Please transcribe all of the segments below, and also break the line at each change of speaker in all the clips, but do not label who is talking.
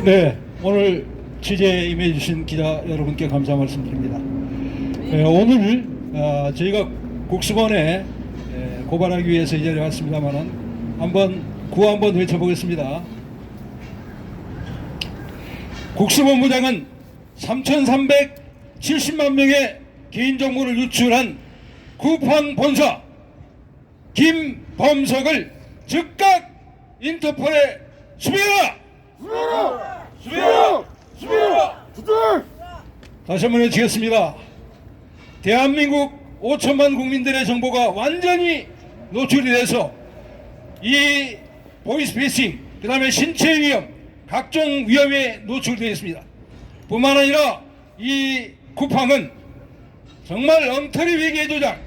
네, 오늘 취재에 임해주신 기자 여러분께 감사 말씀드립니다. 오늘 저희가 국수본에 고발하기 위해서 이 자리에 왔습니다만은 구호 한번 외쳐보겠습니다. 국수본부장은 3,370만 명의 개인정보를 유출한 쿠팡 본사 김범석을 즉각 인터폴에 수배하라! 수배하라! 다시 한번 외치겠습니다. 대한민국 5천만 국민들의 정보가 완전히 노출이 돼서 이 보이스피싱, 그 다음에 신체 위험, 각종 위험에 노출되어 있습니다. 뿐만 아니라 이 쿠팡은 정말 엉터리 회계 조작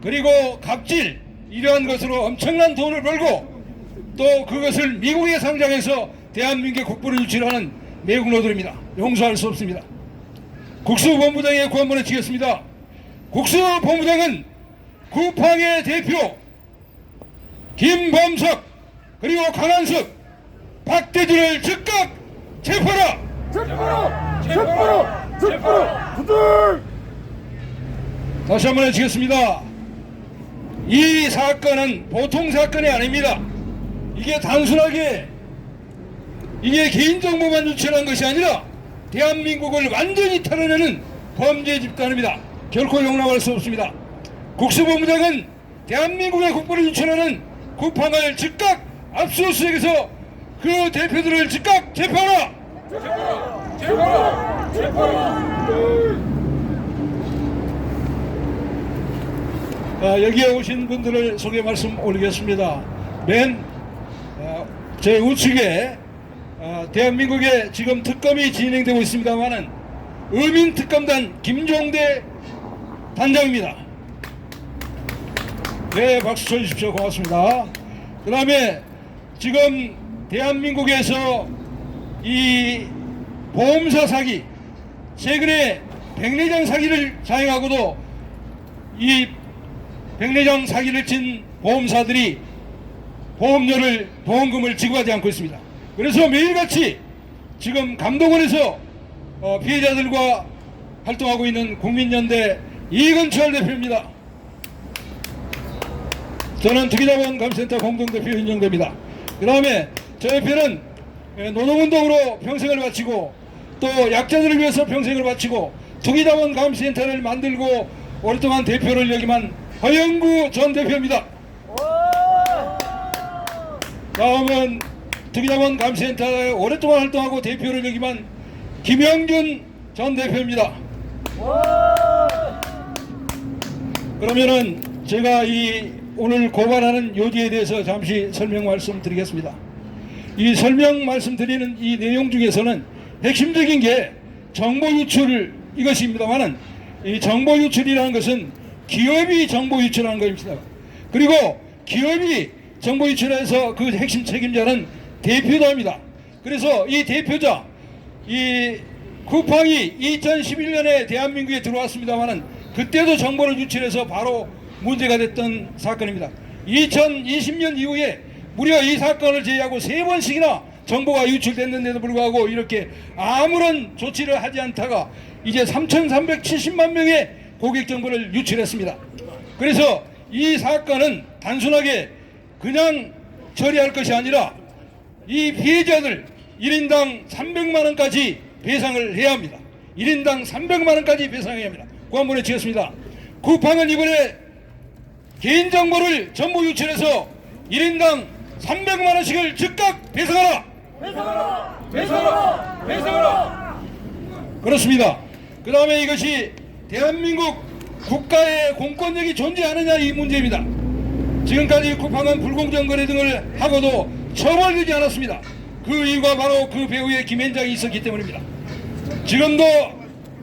그리고 갑질 이러한 것으로 엄청난 돈을 벌고 또 그것을 미국에 상장해서 대한민국의 국부를 유출하는 매국노들입니다. 용서할 수 없습니다. 국수본부장의 구호 한번 외치겠습니다. 국수본부장은 쿠팡의 대표 김범석 그리고 강한석, 박대준을 즉각 체포하라! 체포하라! 다시 한번 외치겠습니다. 이 사건은 보통 사건이 아닙니다. 이게 단순하게 이게 개인정보만 유출한 것이 아니라 대한민국을 완전히 털어내는 범죄 집단입니다. 결코 용납할 수 없습니다. 국수본부장은 대한민국의 국부를 유출하는 쿠팡을 즉각 압수수색해서 그 대표들을 즉각 체포하라! 여기에 오신 분들을 소개 말씀 올리겠습니다. 제 우측에 대한민국에 지금 특검이 진행되고 있습니다만은 의민특검단 김종대 단장입니다. 네, 박수 쳐주십시오. 고맙습니다. 그 다음에 지금 대한민국에서 이 보험사 사기, 최근에 백내장 사기를 자행하고도 이 백내장 사기를 친 보험사들이 보험금을 지급하지 않고 있습니다. 그래서 매일같이 지금 감독원에서 피해자들과 활동하고 있는 국민연대 이건철 대표입니다. 저는 투기자본 감센터 공동대표 윤영대입니다. 그 다음에 저 옆에는 노동운동으로 평생을 바치고 또 약자들을 위해서 평생을 바치고 투기자본 감센터를 만들고 오랫동안 대표를 역임한 허영구 전 대표입니다. 다음은 투기자본 감센터에 오랫동안 활동하고 대표를 역임한 김영준 전 대표입니다. 그러면은 제가 이 오늘 고발하는 요지에 대해서 잠시 설명 말씀드리겠습니다. 이 설명 말씀드리는 이 내용 중에서는 핵심적인 게 정보 유출 이것입니다만은 이 정보 유출이라는 것은 기업이 정보 유출하는 것입니다. 그리고 기업이 정보 유출해서 그 핵심 책임자는 대표자입니다. 그래서 이 대표자, 이 쿠팡이 2011년에 대한민국에 들어왔습니다만은 그때도 정보를 유출해서 바로 문제가 됐던 사건입니다. 2020년 이후에 무려 이 사건을 제외하고 3번씩이나 정보가 유출됐는데도 불구하고 이렇게 아무런 조치를 하지 않다가 이제 3,370만 명의 고객 정보를 유출했습니다. 그래서 이 사건은 단순하게 그냥 처리할 것이 아니라 이 피해자들 1인당 300만 원까지 배상을 해야 합니다. 1인당 300만 원까지 배상해야 합니다. 그거 한번 외치겠습니다. 쿠팡은 이번에 개인정보를 전부 유출해서 1인당 300만 원씩을 즉각 배상하라! 배상하라! 그렇습니다. 그 다음에 이것이 대한민국 국가의 공권력이 존재하느냐 이 문제입니다. 지금까지 쿠팡은 불공정 거래 등을 하고도 처벌되지 않았습니다. 그 이유가 바로 그 배후에 김현장이 있었기 때문입니다. 지금도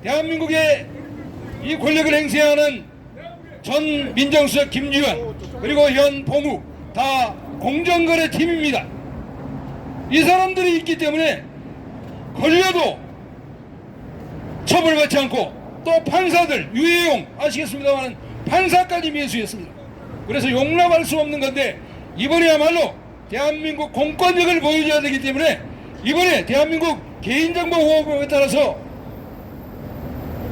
대한민국의 이 권력을 행사하는 전 민정수석 김주현 그리고 현 봉욱 다 공정거래 팀입니다. 이 사람들이 있기 때문에 걸려도 처벌받지 않고 또 판사들 유해용 아시겠습니다만 판사까지 매수했습니다. 그래서 용납할 수 없는 건데 이번에야말로 대한민국 공권력을 보여줘야 되기 때문에 이번에 대한민국 개인정보보호법에 따라서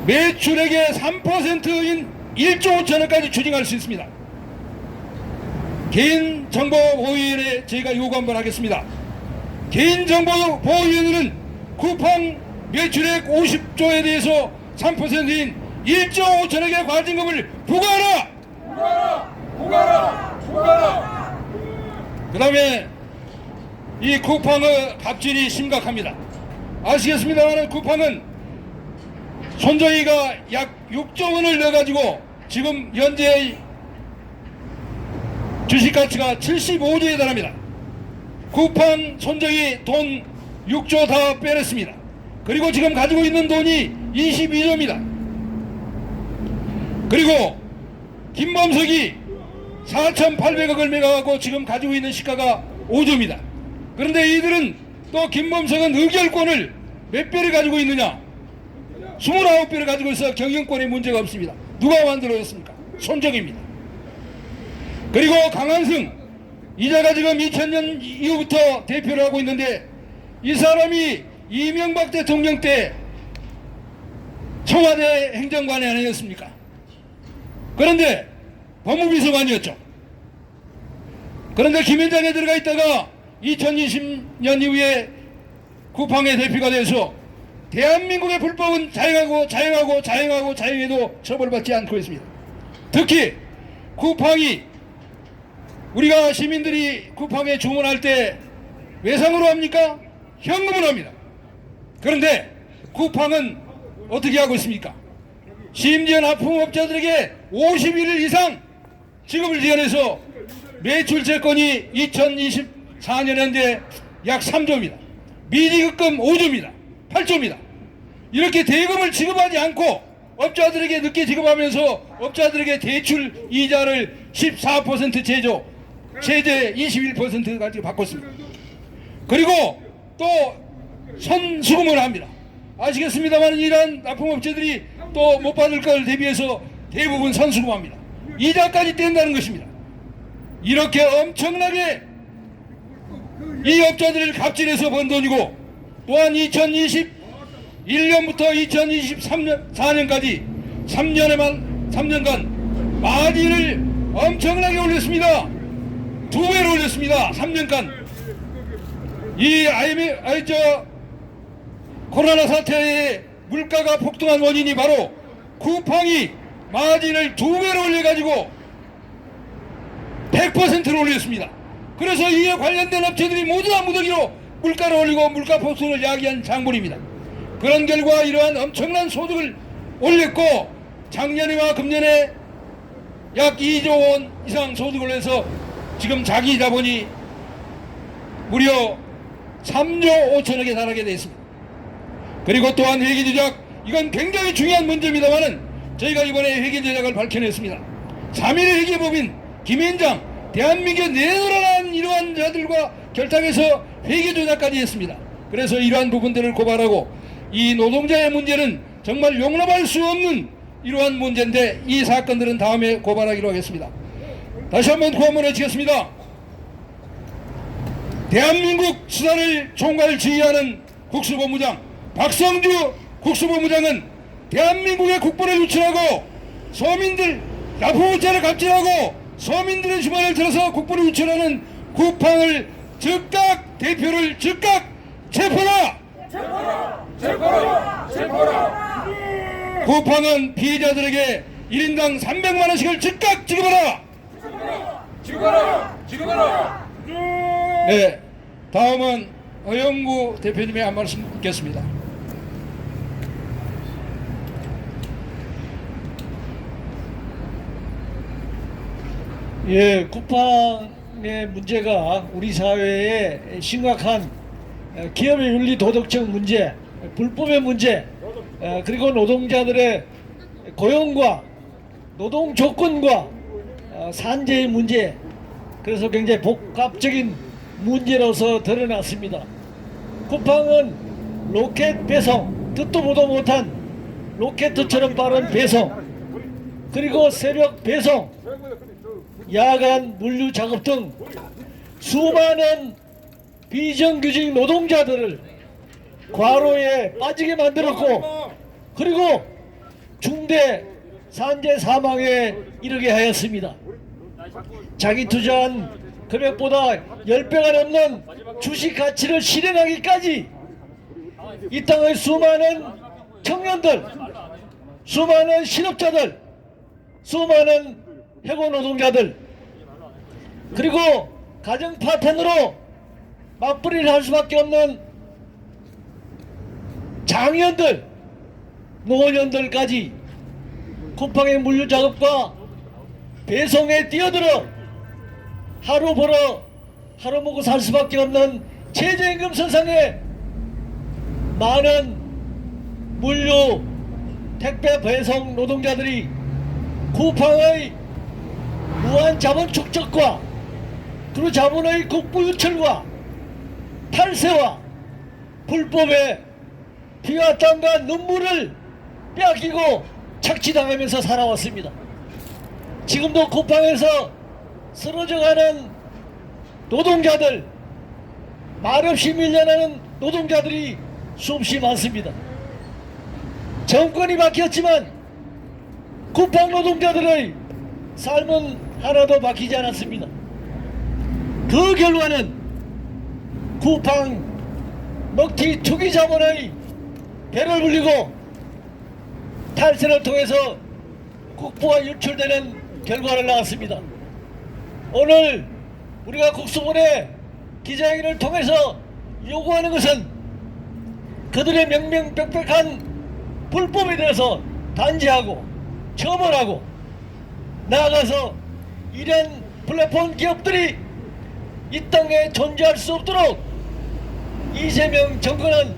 매출액의 3%인 1조 5천원까지 추징할 수 있습니다. 개인정보보호위원회에 저희가 요구 한번 하겠습니다. 개인정보보호위원회는 쿠팡 매출액 50조에 대해서 3%인 1조 5천억의 과징금을 부과하라! 부과하라! 그 다음에 이 쿠팡의 갑질이 심각합니다. 아시겠습니다만 쿠팡은 손정희가 약 6조 원을 넣어가지고 지금 현재 주식가치가 75조에 달합니다. 쿠팡 손정희 돈 6조 다 빼냈습니다. 그리고 지금 가지고 있는 돈이 22조입니다. 그리고 김범석이 4,800억을 매각하고 지금 가지고 있는 시가가 5조입니다. 그런데 이들은 또 김범석은 의결권을 몇 배를 가지고 있느냐? 29배를 가지고 있어 경영권에 문제가 없습니다. 누가 만들어졌습니까? 손정희입니다. 그리고 강한승 이자가 지금 2000년 이후부터 대표를 하고 있는데 이 사람이 이명박 대통령 때 청와대 행정관이 아니었습니까? 그런데 법무비서관이었죠. 그런데 김현장에 들어가 있다가 2020년 이후에 쿠팡의 대표가 돼서 대한민국의 불법은 자행해도 처벌받지 않고 있습니다. 특히 쿠팡이 우리가 시민들이 쿠팡에 주문할 때 외상으로 합니까? 현금으로 합니다. 그런데 쿠팡은 어떻게 하고 있습니까? 심지어 납품업자들에게 51일 이상 지급을 지원해서 매출 채권이 2024년에 약 3조입니다. 미지급금 5조입니다. 8조입니다. 이렇게 대금을 지급하지 않고 업자들에게 늦게 지급하면서 업자들에게 대출 이자를 14% 세제 21%까지 바꿨습니다. 그리고 또 선수금을 합니다. 아시겠습니다만 이러한 납품업체들이 또 못 받을 걸 대비해서 대부분 선수금합니다. 이자까지 뗀다는 것입니다. 이렇게 엄청나게 이 업자들을 갑질해서 번 돈이고 또한 2021년부터 2024년까지 3년간 마진을 엄청나게 올렸습니다. 2배로 올렸습니다. 3년간. 이 코로나 사태에 물가가 폭등한 원인이 바로 쿠팡이 마진을 2배로 올려가지고 100%를 올렸습니다. 그래서 이에 관련된 업체들이 모두 다 무더기로 물가를 올리고 물가 폭등을 야기한 장본입니다. 그런 결과 이러한 엄청난 소득을 올렸고 작년에와 금년에 약 2조 원 이상 소득을 해서 지금 자기 자본이 무려 3조 5천억에 달하게 되어 있습니다. 그리고 또한 회계조작, 이건 굉장히 중요한 문제입니다만은 저희가 이번에 회계조작을 밝혀냈습니다. 3.1 회계법인 김현장, 대한민국에 내놓으라는 이러한 자들과 결탁해서 회계조작까지 했습니다. 그래서 이러한 부분들을 고발하고 이 노동자의 문제는 정말 용납할 수 없는 이러한 문제인데 이 사건들은 다음에 고발하기로 하겠습니다. 다시 한번 구원을 외치겠습니다. 대한민국 수사를 총괄 지휘하는 국수본부장 박성주 국수본부장은 대한민국의 국부를 유출하고 서민들 납품업체를 갑질하고 서민들의 주머니를 들어서 국부를 유출하는 쿠팡을 즉각 대표를 즉각 체포라! 체포라! 쿠팡은 피해자들에게 1인당 300만 원씩을 즉각 지급하라! 지급하라! 네, 다음은 허영구 대표님의 한 말씀 듣겠습니다.
예, 쿠팡의 문제가 우리 사회에 심각한 기업의 윤리 도덕적 문제, 불법의 문제, 그리고 노동자들의 고용과 노동 조건과 산재의 문제, 그래서 굉장히 복합적인 문제로서 드러났습니다. 쿠팡은 로켓 배송, 듣도 보도 못한 로켓처럼 빠른 배송, 그리고 새벽 배송, 야간 물류 작업 등 수많은 비정규직 노동자들을 과로에 빠지게 만들었고, 그리고 중대 산재 사망에 이르게 하였습니다. 자기 투자한 금액보다 10배가 넘는 주식 가치를 실현하기까지 이 땅의 수많은 청년들, 수많은 실업자들, 수많은 해고 노동자들, 그리고 가정 파탄으로 맞벌이를 할 수밖에 없는 장년들, 노년들까지 쿠팡의 물류 작업과 배송에 뛰어들어 하루 벌어 하루 먹고 살 수밖에 없는 최저임금 선상에 많은 물류 택배 배송 노동자들이 쿠팡의 무한 자본 축적과 그리고 자본의 국부 유출과 탈세와 불법의 피와 땀과 눈물을 빼앗기고 착취당하면서 살아왔습니다. 지금도 쿠팡에서 쓰러져가는 노동자들, 말없이 밀려나는 노동자들이 수없이 많습니다. 정권이 바뀌었지만 쿠팡 노동자들의 삶은 하나도 바뀌지 않았습니다. 그 결과는 쿠팡 먹튀 투기 자본의 배를 불리고 탈세를 통해서 국부가 유출되는 결과를 낳았습니다. 오늘 우리가 국수본에 기자회견을 통해서 요구하는 것은 그들의 명명백백한 불법에 대해서 단죄하고 처벌하고 나아가서 이런 플랫폼 기업들이 이 땅에 존재할 수 없도록 이재명 정권은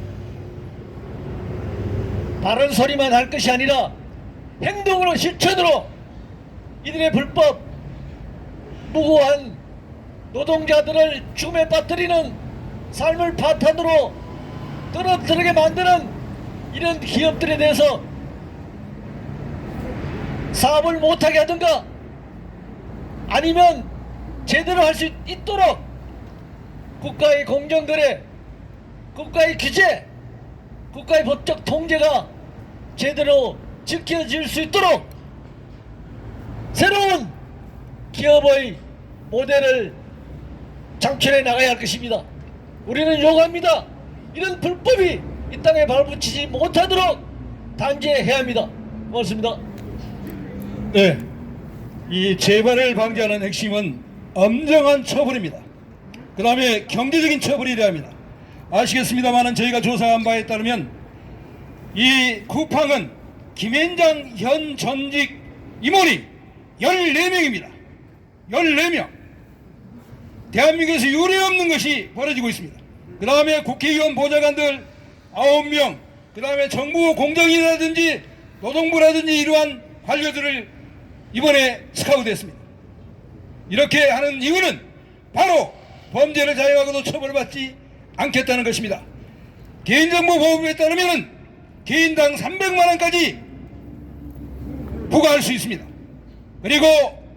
바른 소리만 할 것이 아니라 행동으로 실천으로 이들의 불법 무고한 노동자들을 죽음에 빠뜨리는 삶을 파탄으로 떨어뜨리게 만드는 이런 기업들에 대해서 사업을 못하게 하든가 아니면 제대로 할 수 있도록 국가의 공정거래, 국가의 규제, 국가의 법적 통제가 제대로 지켜질 수 있도록 새로운 기업의 모델을 창출해 나가야 할 것입니다. 우리는 요구합니다. 이런 불법이 이 땅에 발붙이지 못하도록 단죄해야 합니다. 고맙습니다.
네, 이 재발을 방지하는 핵심은 엄정한 처벌입니다. 그 다음에 경제적인 처벌이 되어야 합니다. 아시겠습니다만은 저희가 조사한 바에 따르면 이 쿠팡은 김앤장 현 전직 임원이 14명입니다. 14명. 대한민국에서 유례없는 것이 벌어지고 있습니다. 그 다음에 국회의원 보좌관들 9명, 그 다음에 정부 공정이라든지 노동부라든지 이러한 관료들을 이번에 스카우트했습니다. 이렇게 하는 이유는 바로 범죄를 자행하고도 처벌받지 않겠다는 것입니다. 개인정보보호법에 따르면 개인당 300만원까지 부과할 수 있습니다. 그리고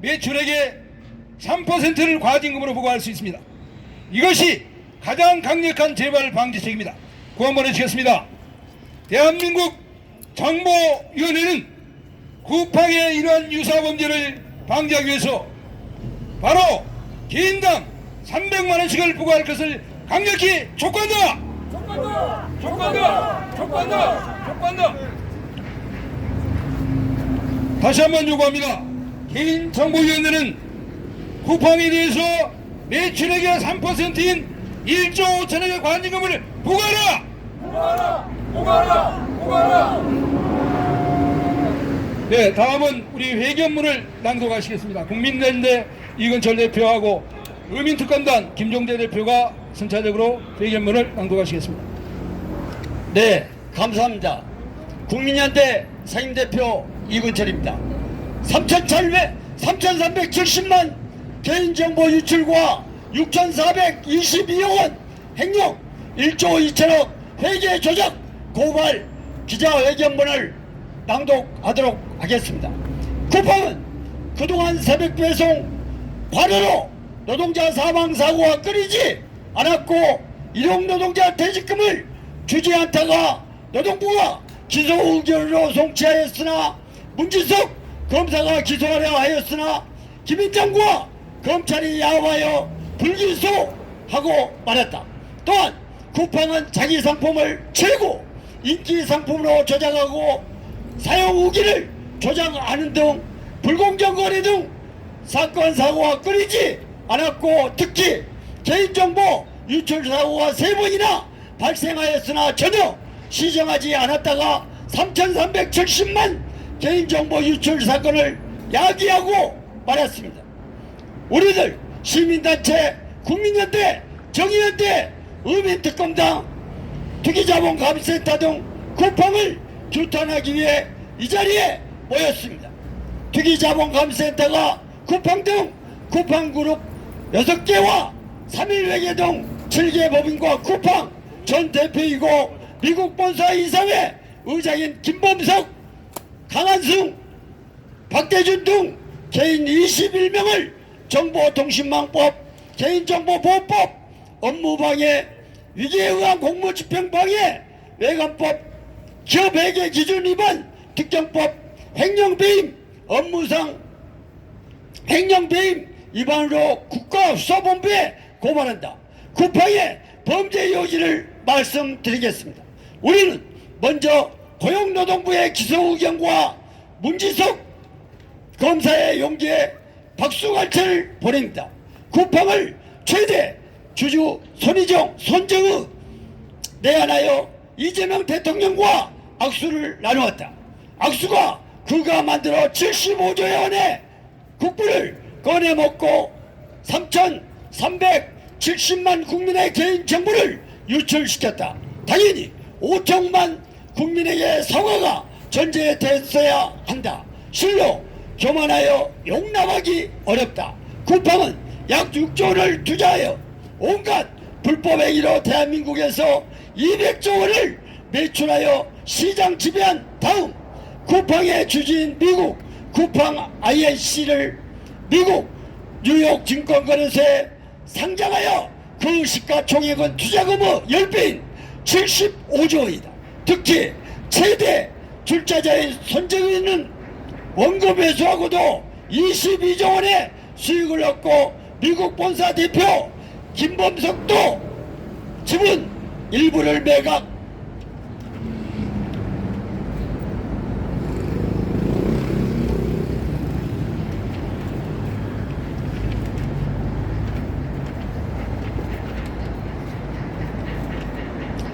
매출액의 3%를 과징금으로 부과할 수 있습니다. 이것이 가장 강력한 재발 방지책입니다. 구 한번 해주시겠습니다. 대한민국 정보위원회는 쿠팡의 이러한 유사범죄를 방지하기 위해서 바로 개인당 300만원씩을 부과할 것을 강력히 촉구한다.
촉구한다! 촉구한다! 촉구한다! 촉구한다!
다시 한번 요구합니다. 개인정보위원회는 쿠팡에 대해서 매출액의 3%인 1조 5천억의 관리금을 부과하라!
부과하라! 부과하라! 부과하라!
네, 다음은 우리 회견문을 낭독하시겠습니다. 국민연대 이건철 대표하고 의민특검단 김종대 대표가 순차적으로 회견문을 낭독하시겠습니다.
네, 감사합니다. 국민연대 상임대표 이근철입니다. 3,370만 개인정보 유출과 6,422억 원 횡령 1조 2천억 회계 조작 고발 기자회견문을 낭독하도록 하겠습니다. 쿠팡은 그동안 새벽 배송 과로로 노동자 사망 사고가 끊이지 않았고 일용노동자 퇴직금을 주지 않다가 노동부가 기소 의견으로 송치하였으나 문진석 검사가 기소하려 하였으나 김인장과 검찰이 야호하여 불기소하고 말았다. 또한 쿠팡은 자기 상품을 최고 인기 상품으로 조작하고 사용 후기를 조작하는 등 불공정 거래 등 사건 사고가 끊이지 않았고 특히 개인정보 유출 사고가 3번이나 발생하였으나 전혀 시정하지 않았다가 3,370만 개인정보 유출 사건을 야기하고 말았습니다. 우리들 시민단체 국민연대 정의연대 의민특검당 투기자본감센터 등 쿠팡을 규탄하기 위해 이 자리에 모였습니다. 투기자본감센터가 쿠팡 등 쿠팡그룹 6개와 3.1회계 등 7개 법인과 쿠팡 전 대표이고 미국 본사 이사회 의장인 김범석, 강한승, 박대준 등 개인 21명을 정보통신망법, 개인정보보호법, 업무방해, 위기에 의한 공무집행방해, 외관법, 기업회계 기준 위반, 특경법, 횡령배임, 업무상 횡령배임 위반으로 국가수사본부에 고발한다. 쿠팡의 범죄 요지를 말씀드리겠습니다. 우리는 먼저 고용노동부의 기소 의견과 문지석 검사의 용기에 박수갈채를 보냅니다. 쿠팡을 최대 주주 손정의 내한하여 이재명 대통령과 악수를 나누었다. 악수가 그가 만들어 75조의 원의 국부를 꺼내먹고 3,370만 국민의 개인정보를 유출시켰다. 당연히 5천만 국민에게 사과가 전제됐어야 한다. 실로 교만하여 용납하기 어렵다. 쿠팡은 약 6조를 투자하여 온갖 불법 행위로 대한민국에서 200조 원을 매출하여 시장 지배한 다음 쿠팡의 주지인 미국 쿠팡 INC를 미국 뉴욕 증권거래소에 상장하여 그 시가총액은 투자금의 10배인 75조 원이다. 특히 최대 출자자인 손정희는 원금 회수하고도 22조 원의 수익을 얻고 미국 본사 대표 김범석도 지분 일부를 매각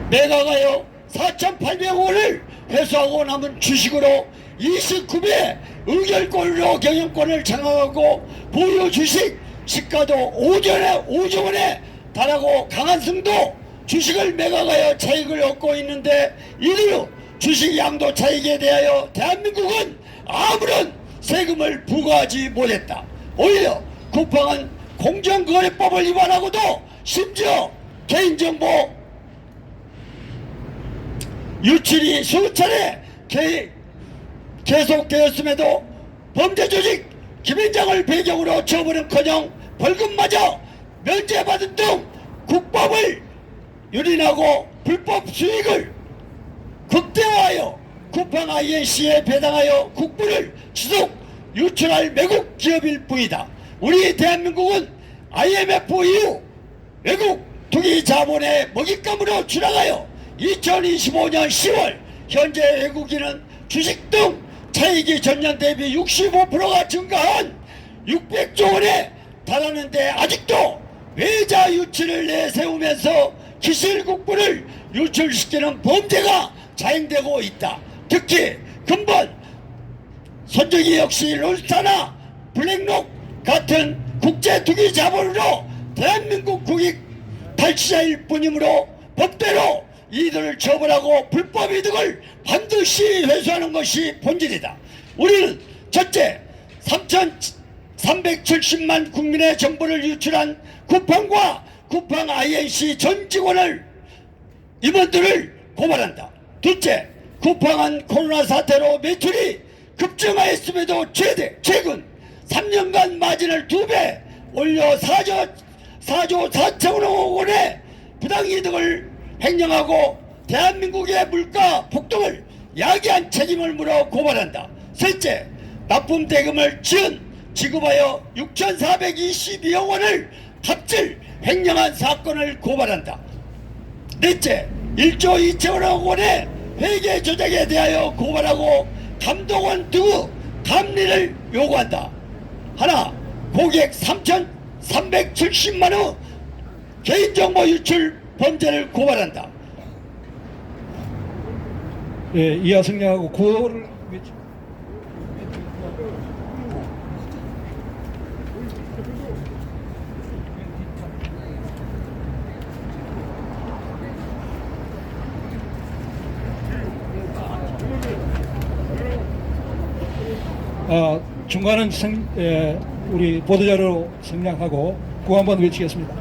매각하여 4,800원을 회수하고 남은 주식으로 29배 의결권으로 경영권을 장악하고 보유 주식 시가도 5조 원에 달하고 강한승도 주식을 매각하여 차익을 얻고 있는데 이대로 주식 양도 차익에 대하여 대한민국은 아무런 세금을 부과하지 못했다. 오히려 쿠팡은 공정거래법을 위반하고도 심지어 개인정보 유출이 수차례 계속되었음에도 범죄조직 김앤장을 배경으로 처벌은커녕 벌금마저 면제받은 등 국법을 유린하고 불법 수익을 극대화하여 쿠팡 INC에 배당하여 국부를 지속 유출할 외국 기업일 뿐이다. 우리 대한민국은 IMF 이후 외국 투기 자본의 먹잇감으로 추락하여 2025년 10월 현재 외국인은 주식 등 차익이 전년 대비 65%가 증가한 600조 원에 달하는데 아직도 외자 유치를 내세우면서 기실국부를 유출시키는 범죄가 자행되고 있다. 특히 근본 손정희 역시 롤스타나 블랙록 같은 국제투기 자본으로 대한민국 국익 탈취자일 뿐이므로 법대로 이들을 처벌하고 불법 이득을 반드시 회수하는 것이 본질이다. 우리는 첫째 3,370만 국민의 정보를 유출한 쿠팡과 쿠팡 INC 전 직원을 임원들을 고발한다. 둘째, 쿠팡은 코로나 사태로 매출이 급증하였음에도 최근 3년간 마진을 2배 올려 4조 4천억 원의 부당이득을 횡령하고 대한민국의 물가 폭등을 야기한 책임을 물어 고발한다. 셋째, 납품 대금을 지급하여 6,422억 원을 갑질 횡령한 사건을 고발한다. 넷째, 1조 2천억 원의 회계 조작에 대하여 고발하고 감독원 두고 감리를 요구한다. 하나, 고객 3,370만 원 개인정보 유출 범죄를 고발한다.
예, 이하 승량하고 구호를 외치- 중간은 우리 보도자료 생략하고 구호 한번 외치겠습니다.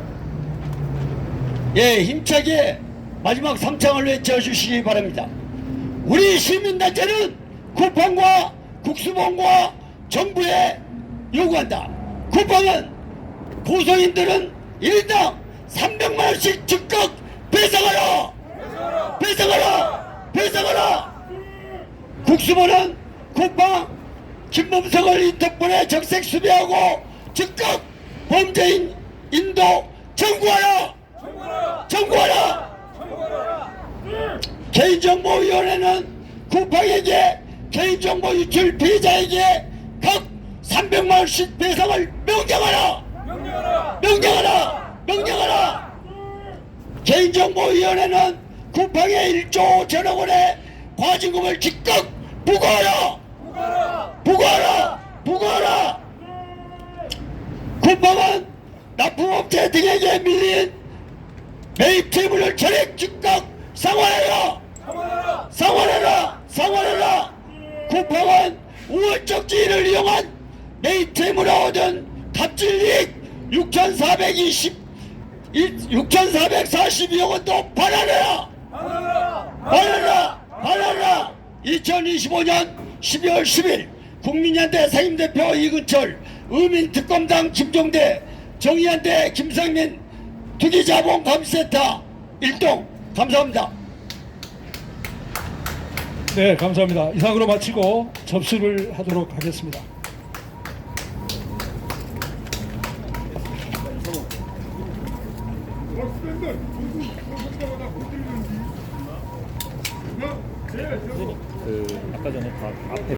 예, 힘차게 마지막 3창을 외쳐주시기 바랍니다. 우리 시민단체는 쿠팡과 국수본과 정부에 요구한다. 쿠팡은 고소인들은 일당 300만 원씩 즉각 배상하라! 배상하라! 배상하라! 국수본은 쿠팡 김범석을 인터폴에 적색 수배하고 즉각 범죄인 인도 청구하라! 청구하라! 개인정보위원회는 쿠팡에게 개인정보 유출 피해자에게 각 300만 원씩 배상을 명령하라! 명령하라! 명령하라! 개인정보위원회는 쿠팡에 1조 5천억 원의 과징금을 즉각 부과하라! 부과하라! 부과하라! 쿠팡은 납품업체 등에게 밀린 매입 채무를 전액 즉각 상환하라! 상환하라! 상환하라! 쿠팡은 우월적 지위를 이용한 매입 채무를 얻은 갑질이익 6,442억 원도 반환하라! 반환하라! 반환하라! 2025년 12월 10일 국민연대 상임대표 이근철, 의민특검당 김종대, 정의연대 김상민 투기자본감센터 1동 감사합니다.
네, 감사합니다. 이상으로 마치고 접수를 하도록 하겠습니다.
아까 전에 다 앞에